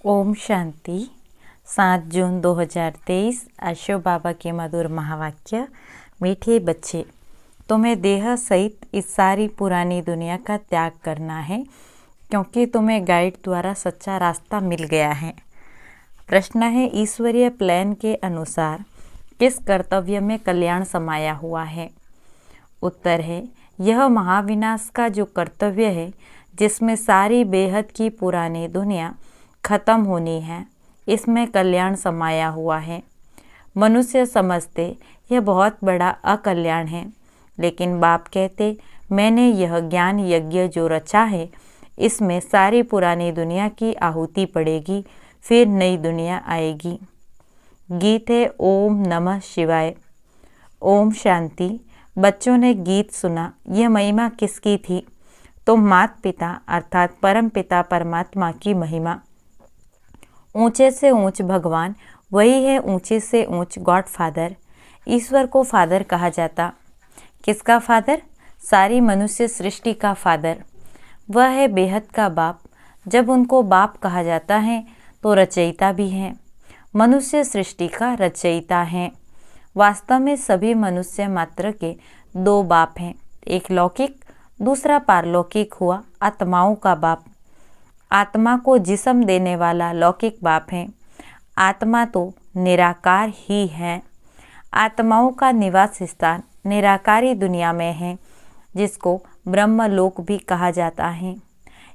ओम शांति। 7 जून 2023 आशो बाबा के मधुर महावाक्य। मीठे बच्चे, तुम्हें देह सहित इस सारी पुरानी दुनिया का त्याग करना है, क्योंकि तुम्हें गाइड द्वारा सच्चा रास्ता मिल गया है। प्रश्न है, ईश्वरीय प्लान के अनुसार किस कर्तव्य में कल्याण समाया हुआ है? उत्तर है, यह महाविनाश का जो कर्तव्य है, जिसमें सारी बेहद की पुरानी दुनिया खत्म होनी है, इसमें कल्याण समाया हुआ है। मनुष्य समझते यह बहुत बड़ा अकल्याण है, लेकिन बाप कहते, मैंने यह ज्ञान यज्ञ जो रचा है, इसमें सारी पुरानी दुनिया की आहुति पड़ेगी, फिर नई दुनिया आएगी। गीत है ओम नमः शिवाय। ओम शांति। बच्चों ने गीत सुना, यह महिमा किसकी थी? तो माता पिता अर्थात परम पिता परमात्मा की महिमा। ऊंचे से ऊंच भगवान, वही है ऊंचे से ऊंच गॉड फादर। ईश्वर को फादर कहा जाता। किसका फादर? सारी मनुष्य सृष्टि का फादर। वह है बेहद का बाप। जब उनको बाप कहा जाता है तो रचयिता भी हैं। मनुष्य सृष्टि का रचयिता हैं। वास्तव में सभी मनुष्य मात्र के दो बाप हैं, एक लौकिक, दूसरा पारलौकिक हुआ आत्माओं का बाप। आत्मा को जिस्म देने वाला लौकिक बाप है। आत्मा तो निराकार ही है। आत्माओं का निवास स्थान निराकारी दुनिया में है, जिसको ब्रह्मलोक भी कहा जाता है।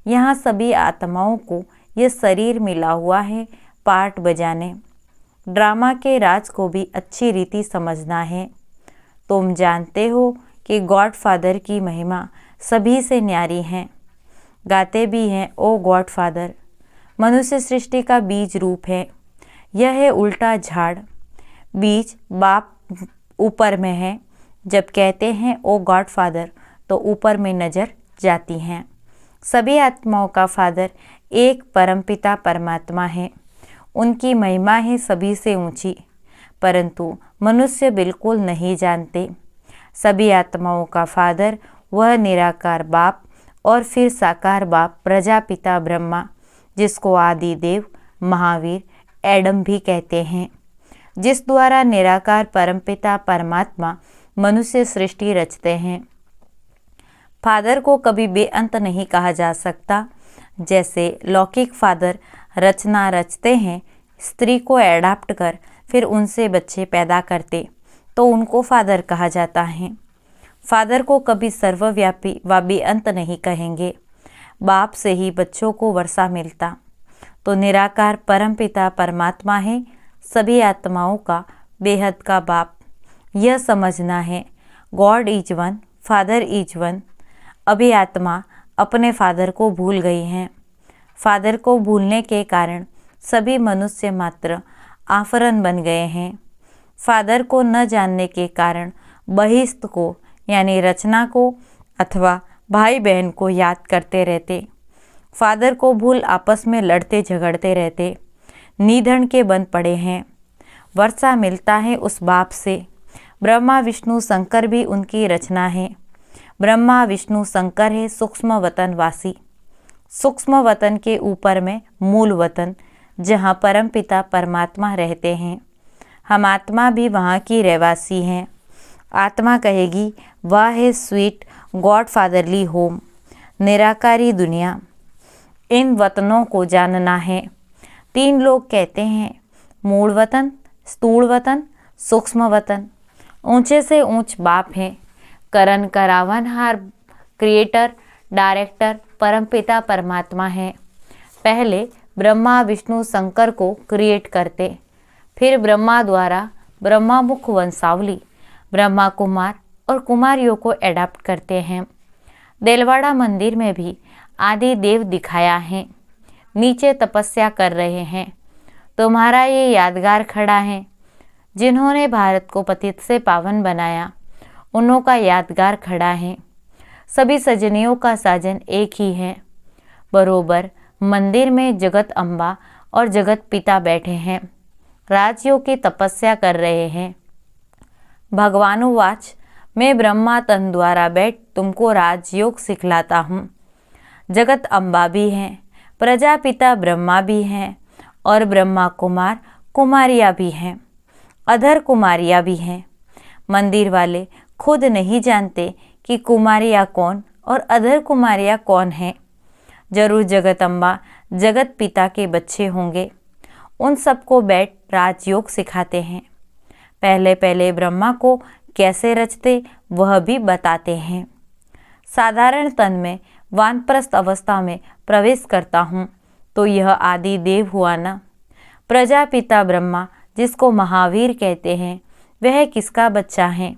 यहाँ सभी आत्माओं को यह शरीर मिला हुआ है पार्ट बजाने। ड्रामा के राज को भी अच्छी रीति समझना है। तुम जानते हो कि गॉड फादर की महिमा सभी से न्यारी है। गाते भी हैं, ओ गॉड फादर। मनुष्य सृष्टि का बीज रूप है। यह है उल्टा झाड़। बीज बाप ऊपर में है। जब कहते हैं ओ गॉड फादर, तो ऊपर में नजर जाती हैं। सभी आत्माओं का फादर एक परमपिता परमात्मा है। उनकी महिमा है सभी से ऊंची, परंतु मनुष्य बिल्कुल नहीं जानते। सभी आत्माओं का फादर वह निराकार बाप और फिर साकार बाप प्रजापिता ब्रह्मा, जिसको आदि देव, महावीर, एडम भी कहते हैं, जिस द्वारा निराकार परमपिता परमात्मा मनुष्य सृष्टि रचते हैं। फादर को कभी बेअंत नहीं कहा जा सकता। जैसे लौकिक फादर रचना रचते हैं, स्त्री को एडाप्ट कर फिर उनसे बच्चे पैदा करते, तो उनको फादर कहा जाता है। फादर को कभी सर्वव्यापी व बेअंत नहीं कहेंगे। बाप से ही बच्चों को वर्षा मिलता, तो निराकार परमपिता परमात्मा है सभी आत्माओं का बेहद का बाप। यह समझना है, God is one, father is one. अभी आत्मा अपने फादर को भूल गई हैं। फादर को भूलने के कारण सभी मनुष्य मात्र आफरन बन गए हैं। फादर को न जानने के कारण बहिस्त को यानी रचना को अथवा भाई बहन को याद करते रहते। फादर को भूल आपस में लड़ते झगड़ते रहते। निधन के बन पड़े हैं। वर्षा मिलता है उस बाप से। ब्रह्मा विष्णु शंकर भी उनकी रचना है। ब्रह्मा विष्णु शंकर है सूक्ष्म वतन वासी। सूक्ष्म वतन के ऊपर में मूल वतन, जहाँ परमपिता परमात्मा रहते हैं। हम आत्मा भी वहाँ की रहवासी हैं। आत्मा कहेगी, वह है स्वीट गॉड फादरली होम, निराकारी दुनिया। इन वतनों को जानना है। 3 लोग कहते हैं, मूल वतन, स्थूल वतन, सूक्ष्म वतन। ऊंचे से ऊंच बाप है। करण करावनहार क्रिएटर डायरेक्टर परमपिता परमात्मा है। पहले ब्रह्मा विष्णु शंकर को क्रिएट करते, फिर ब्रह्मा द्वारा ब्रह्मा मुख वंशावली ब्रह्मा कुमार और कुमारियों को एडाप्ट करते हैं। देलवाड़ा मंदिर में भी आदि देव दिखाया है। नीचे तपस्या कर रहे हैं। तुम्हारा ये यादगार खड़ा है। जिन्होंने भारत को पतित से पावन बनाया, उन्हों का यादगार खड़ा है। सभी सजनियों का साजन एक ही है। बरोबर मंदिर में जगत अम्बा और जगत पिता बैठे हैं। राजयोग की तपस्या कर रहे हैं। भगवानुवाच, मैं ब्रह्मा तन द्वारा बैठ तुमको राजयोग सिखलाता हूँ। जगत अम्बा भी हैं, प्रजापिता ब्रह्मा भी हैं और ब्रह्मा कुमार कुमारियाँ भी हैं, अधर कुमारियाँ भी हैं। मंदिर वाले खुद नहीं जानते कि कुमारियाँ कौन और अधर कुमारियाँ कौन हैं। जरूर जगदम्बा जगत पिता के बच्चे होंगे। उन सबको बैठ राजयोग सिखाते हैं। पहले पहले ब्रह्मा को कैसे रचते वह भी बताते हैं। साधारण तन में वानप्रस्थ अवस्था में प्रवेश करता हूँ तो यह आदि देव हुआ ना। प्रजापिता ब्रह्मा जिसको महावीर कहते हैं वह किसका बच्चा है।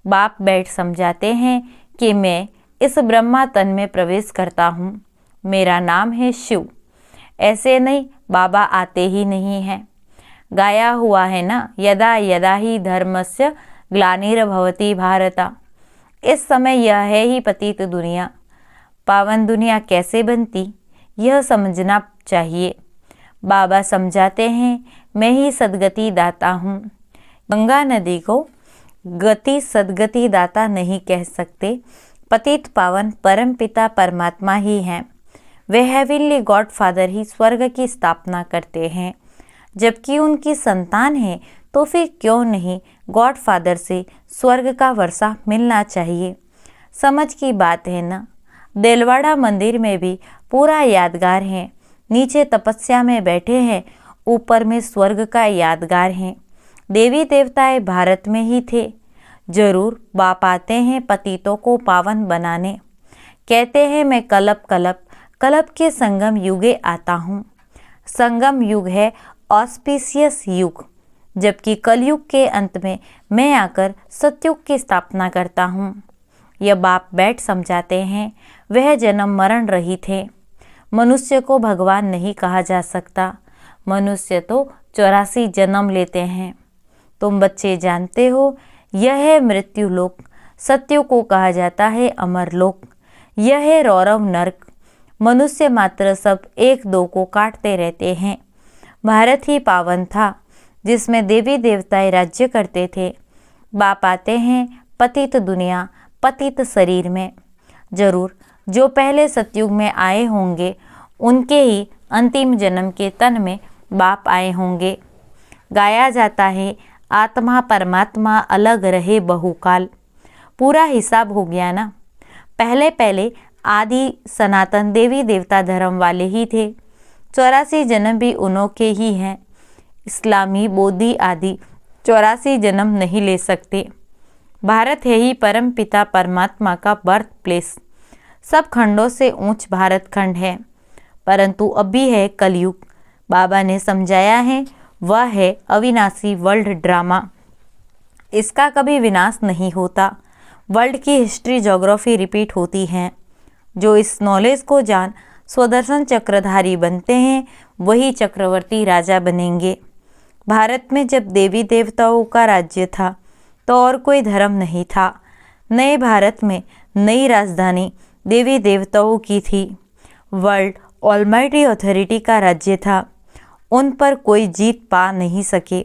बाप बैठ समझाते हैं कि मैं इस ब्रह्मा तन में प्रवेश करता हूँ, मेरा नाम है शिव। ऐसे नहीं, बाबा आते ही नहीं हैं। गाया हुआ है ना, यदा यदा ही धर्मस्य ग्लानिर्भवति भारता। इस समय यह है ही पतित दुनिया। पावन दुनिया कैसे बनती यह समझना चाहिए। बाबा समझाते हैं मैं ही सदगति दाता हूँ। गंगा नदी को गति सदगति दाता नहीं कह सकते। पतित पावन परम पिता परमात्मा ही हैं। वे हेवनली गॉड फादर ही स्वर्ग की स्थापना करते हैं। जबकि उनकी संतान है तो फिर क्यों नहीं गॉड फादर से स्वर्ग का वर्षा मिलना चाहिए। समझ की बात है ना। देलवाड़ा मंदिर में भी पूरा यादगार है। नीचे तपस्या में बैठे हैं, ऊपर में स्वर्ग का यादगार है। देवी देवताएं भारत में ही थे। जरूर बाप आते हैं पतितों को पावन बनाने। कहते हैं मैं कलप कलप कलप के संगम युगे आता हूँ। संगम युग है ऑस्पिशियस युग, जबकि कलयुग के अंत में मैं आकर सतयुग की स्थापना करता हूँ। यह बाप बैठ समझाते हैं। वह जन्म मरण रहित थे। मनुष्य को भगवान नहीं कहा जा सकता। मनुष्य तो 84 जन्म लेते हैं। तुम बच्चे जानते हो यह है मृत्यु लोक। सत्य को कहा जाता है अमर लोक। यह है रौरव नरक। मनुष्य मात्र सब एक दो को काटते रहते हैं। भारत ही पावन था जिसमें देवी देवताएं राज्य करते थे। बाप आते हैं पतित दुनिया पतित शरीर में। जरूर जो पहले सतयुग में आए होंगे उनके ही अंतिम जन्म के तन में बाप आए होंगे। गाया जाता है आत्मा परमात्मा अलग रहे बहुकाल। पूरा हिसाब हो गया ना। पहले पहले आदि सनातन देवी देवता धर्म वाले ही थे। 84 जन्म भी उन्हों के ही हैं। इस्लामी बोधी आदि 84 जन्म नहीं ले सकते। भारत है ही परम पिता परमात्मा का बर्थ प्लेस। सब खंडों से ऊंच भारत खंड है, परंतु अभी है कलयुग। बाबा ने समझाया है वह है अविनाशी वर्ल्ड ड्रामा। इसका कभी विनाश नहीं होता। वर्ल्ड की हिस्ट्री ज्योग्राफी रिपीट होती है। जो इस नॉलेज को जान स्वदर्शन चक्रधारी बनते हैं वही चक्रवर्ती राजा बनेंगे। भारत में जब देवी देवताओं का राज्य था तो और कोई धर्म नहीं था। नए भारत में नई राजधानी देवी देवताओं की थी। वर्ल्ड ऑलमाइटी अथॉरिटी का राज्य था। उन पर कोई जीत पा नहीं सके।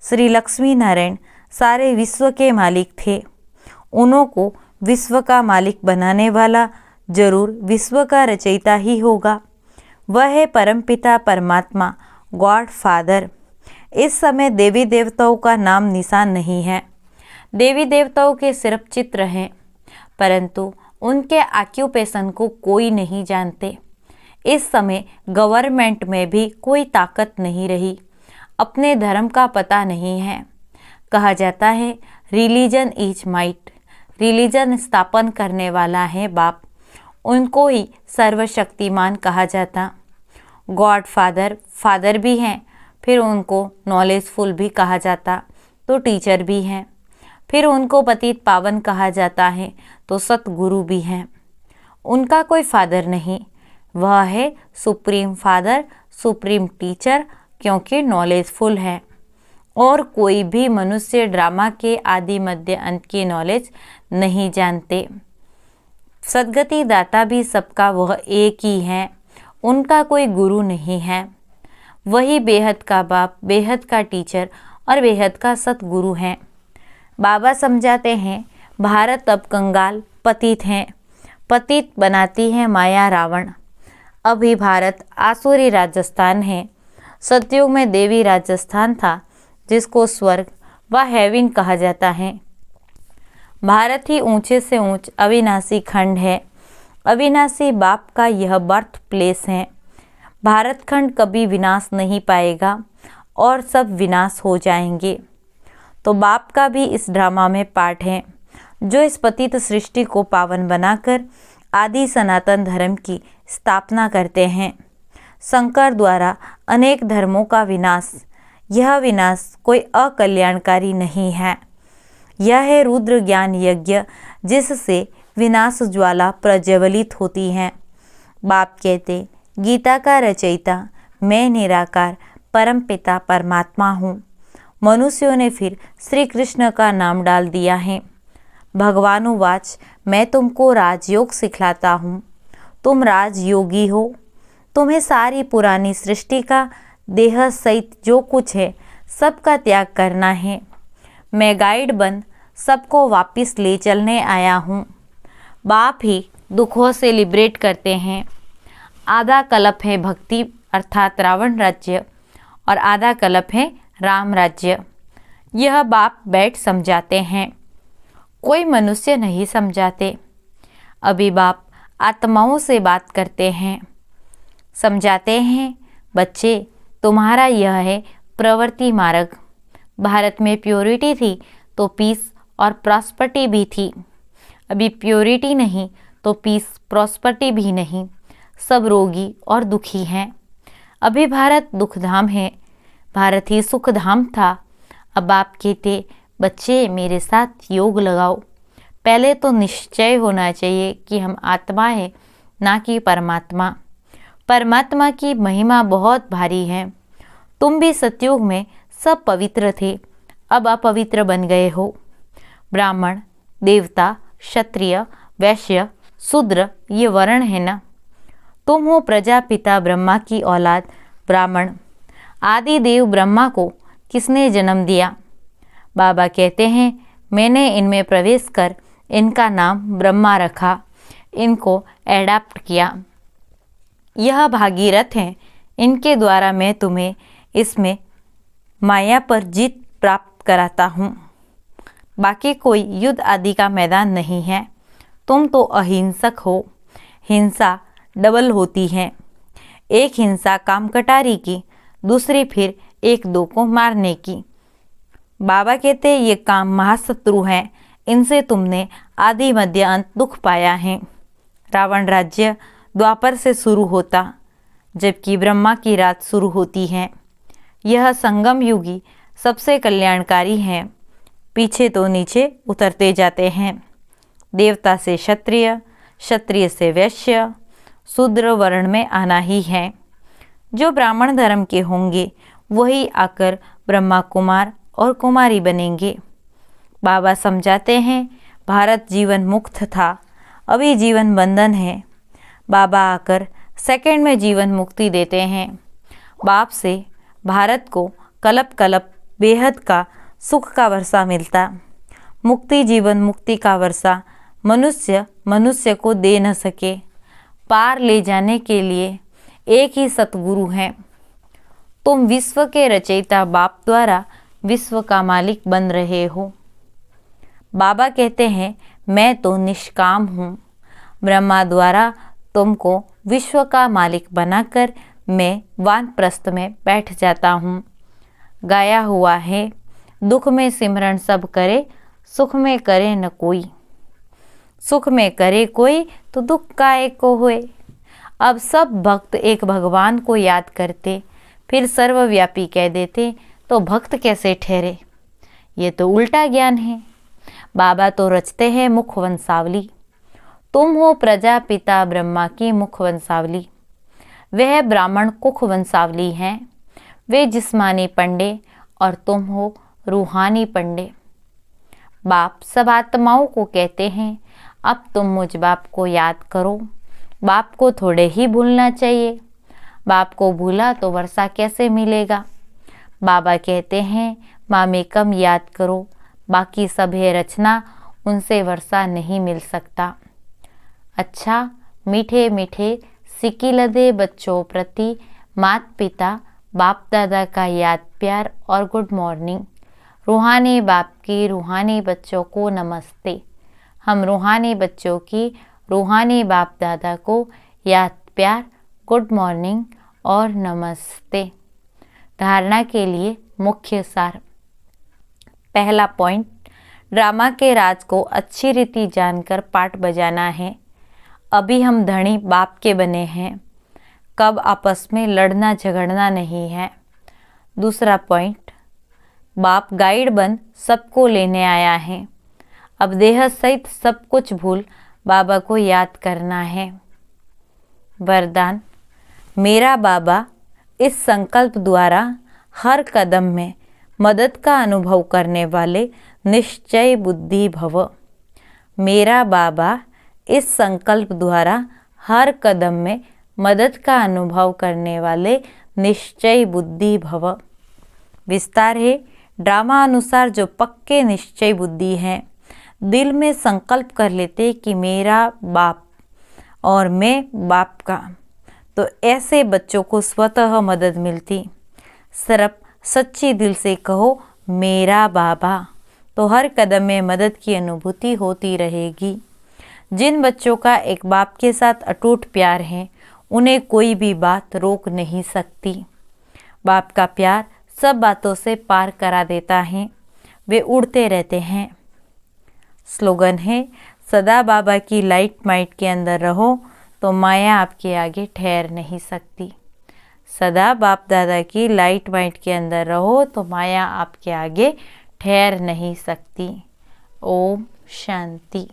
श्री लक्ष्मी नारायण सारे विश्व के मालिक थे। उन्हों को विश्व का मालिक बनाने वाला जरूर विश्व का रचयिता ही होगा। वह है परमपिता परमात्मा गॉड फादर। इस समय देवी देवताओं का नाम निशान नहीं है। देवी देवताओं के सिर्फ चित्र हैं, परंतु उनके ऑक्यूपेशन को कोई नहीं जानते। इस समय गवर्नमेंट में भी कोई ताकत नहीं रही। अपने धर्म का पता नहीं है। कहा जाता है रिलीजन इज माइट। रिलीजन स्थापन करने वाला है बाप। उनको ही सर्वशक्तिमान कहा जाता। गॉड फादर फादर भी हैं, फिर उनको नॉलेजफुल भी कहा जाता तो टीचर भी हैं। फिर उनको पतित पावन कहा जाता है तो सतगुरु भी हैं। उनका कोई फादर नहीं, वह है सुप्रीम फादर सुप्रीम टीचर, क्योंकि नॉलेजफुल है। और कोई भी मनुष्य ड्रामा के आदि मध्य अंत की नॉलेज नहीं जानते। सदगति दाता भी सबका वह एक ही है। उनका कोई गुरु नहीं है। वही बेहद का बाप, बेहद का टीचर और बेहद का सतगुरु हैं। बाबा समझाते हैं भारत अब कंगाल पतित हैं। पतित बनाती है माया रावण। अभी भारत आसुरी राजस्थान है। सतयुग में देवी राजस्थान था, जिसको स्वर्ग व हेवन कहा जाता है। भारत ही ऊंचे से ऊंच अविनाशी खंड है। अविनाशी बाप का यह बर्थ प्लेस है। भारत खंड कभी विनाश नहीं पाएगा और सब विनाश हो जाएंगे। तो बाप का भी इस ड्रामा में पार्ट है, जो इस पतित सृष्टि को पावन बनाकर आदि सनातन धर्म की स्थापना करते हैं। शंकर द्वारा अनेक धर्मों का विनाश, यह विनाश कोई अकल्याणकारी नहीं है। यह है रुद्र ज्ञान यज्ञ, जिससे विनाश ज्वाला प्रज्वलित होती है। बाप कहते, गीता का रचयिता मैं निराकार परमपिता परमात्मा हूँ। मनुष्यों ने फिर श्री कृष्ण का नाम डाल दिया है। भगवानुवाच, मैं तुमको राजयोग सिखलाता हूँ, तुम राजयोगी हो। तुम्हें सारी पुरानी सृष्टि का देह सहित जो कुछ है सबका त्याग करना है। मैं गाइड बन सबको वापस ले चलने आया हूँ। बाप ही दुखों से लिबरेट करते हैं। आधा कल्प है भक्ति अर्थात रावण राज्य, और आधा कल्प है राम राज्य। यह बाप बैठ समझाते हैं, कोई मनुष्य नहीं समझाते। अभी बाप आत्माओं से बात करते हैं, समझाते हैं, बच्चे तुम्हारा यह है प्रवृत्ति मार्ग। भारत में प्योरिटी थी तो पीस और प्रॉस्पर्टी भी थी। अभी प्योरिटी नहीं तो पीस प्रॉस्पर्टी भी नहीं, सब रोगी और दुखी हैं। अभी भारत दुखधाम है, भारत ही सुखधाम था। अब आप कहते, बच्चे मेरे साथ योग लगाओ। पहले तो निश्चय होना चाहिए कि हम आत्मा है, ना कि परमात्मा। परमात्मा की महिमा बहुत भारी है। तुम भी सतयुग में सब पवित्र थे, अब अपवित्र बन गए हो। ब्राह्मण, देवता, क्षत्रिय, वैश्य, शूद्र ये वर्ण है ना। तुम हो प्रजापिता ब्रह्मा की औलाद ब्राह्मण। आदि देव ब्रह्मा को किसने जन्म दिया? बाबा कहते हैं, मैंने इनमें प्रवेश कर इनका नाम ब्रह्मा रखा, इनको एडाप्ट किया। यह भागीरथ हैं, इनके द्वारा मैं तुम्हें इसमें माया पर जीत प्राप्त कराता हूँ। बाकी कोई युद्ध आदि का मैदान नहीं है। तुम तो अहिंसक हो। हिंसा डबल होती है, एक हिंसा काम कटारी की, दूसरी फिर एक दो को मारने की। बाबा कहते ये काम महाशत्रु हैं, इनसे तुमने आदि मध्य अंत दुख पाया है। रावण राज्य द्वापर से शुरू होता, जबकि ब्रह्मा की रात शुरू होती है। यह संगम युगी सबसे कल्याणकारी है। पीछे तो नीचे उतरते जाते हैं। देवता से क्षत्रिय, क्षत्रिय से वैश्य, शूद्र वर्ण में आना ही है। जो ब्राह्मण धर्म के होंगे वही आकर ब्रह्मा कुमार और कुमारी बनेंगे। बाबा समझाते हैं, भारत जीवन मुक्त था, अभी जीवन बंधन है। बाबा आकर सेकंड में जीवन मुक्ति देते हैं। बाप से भारत को कलप कलप बेहद का सुख का वर्षा मिलता। मुक्ति जीवन मुक्ति का वर्षा मनुष्य मनुष्य को दे न सके। पार ले जाने के लिए एक ही सतगुरु हैं। तुम विश्व के रचयिता बाप द्वारा विश्व का मालिक बन रहे हो। बाबा कहते हैं, मैं तो निष्काम हूँ। ब्रह्मा द्वारा तुमको विश्व का मालिक बनाकर मैं वानप्रस्थ में बैठ जाता हूँ। गाया हुआ है, दुख में सिमरन सब करे, सुख में करे न कोई। सुख में करे कोई तो दुख काहे को होए। अब सब भक्त एक भगवान को याद करते, फिर सर्वव्यापी कह देते, तो भक्त कैसे ठहरे? ये तो उल्टा ज्ञान है। बाबा तो रचते हैं मुख वंशावली। तुम हो प्रजापिता ब्रह्मा की मुख वंशावली। वह ब्राह्मण कुख वंशावली हैं। वे जिस्मानी पंडे और तुम हो रूहानी पंडे। बाप सब आत्माओं को कहते हैं, अब तुम मुझ बाप को याद करो। बाप को थोड़े ही भूलना चाहिए। बाप को भूला तो वर्षा कैसे मिलेगा? बाबा कहते हैं, मामेकम याद करो, बाकी सब है रचना, उनसे वर्षा नहीं मिल सकता। अच्छा, मीठे मीठे सिकिलदे बच्चों प्रति मात पिता बाप दादा का याद प्यार और गुड मॉर्निंग। रूहानी बाप की रूहानी बच्चों को नमस्ते। हम रूहानी बच्चों की रूहानी बाप दादा को याद प्यार, गुड मॉर्निंग और नमस्ते। धारणा के लिए मुख्य सार। पहला पॉइंट, ड्रामा के राज को अच्छी रीति जानकर पाठ बजाना है। अभी हम धनी बाप के बने हैं, कब आपस में लड़ना झगड़ना नहीं है। दूसरा पॉइंट, बाप गाइड बन सबको लेने आया है। अब देह सहित सब कुछ भूल बाबा को याद करना है। वरदान, मेरा बाबा इस संकल्प द्वारा हर कदम में मदद का अनुभव करने वाले निश्चय बुद्धि भव। मेरा बाबा इस संकल्प द्वारा हर कदम में मदद का अनुभव करने वाले निश्चय बुद्धि भव। विस्तार है, ड्रामा अनुसार जो पक्के निश्चय बुद्धि हैं, दिल में संकल्प कर लेते कि मेरा बाप और मैं बाप का, तो ऐसे बच्चों को स्वतः मदद मिलती। सिर्फ सच्ची दिल से कहो मेरा बाबा, तो हर कदम में मदद की अनुभूति होती रहेगी। जिन बच्चों का एक बाप के साथ अटूट प्यार है, उन्हें कोई भी बात रोक नहीं सकती। बाप का प्यार सब बातों से पार करा देता है, वे उड़ते रहते हैं। स्लोगन है, सदा बाबा की लाइट माइट के अंदर रहो तो माया आपके आगे ठहर नहीं सकती। सदा बाप दादा की लाइट माइट के अंदर रहो तो माया आपके आगे ठहर नहीं सकती। ओम शांति।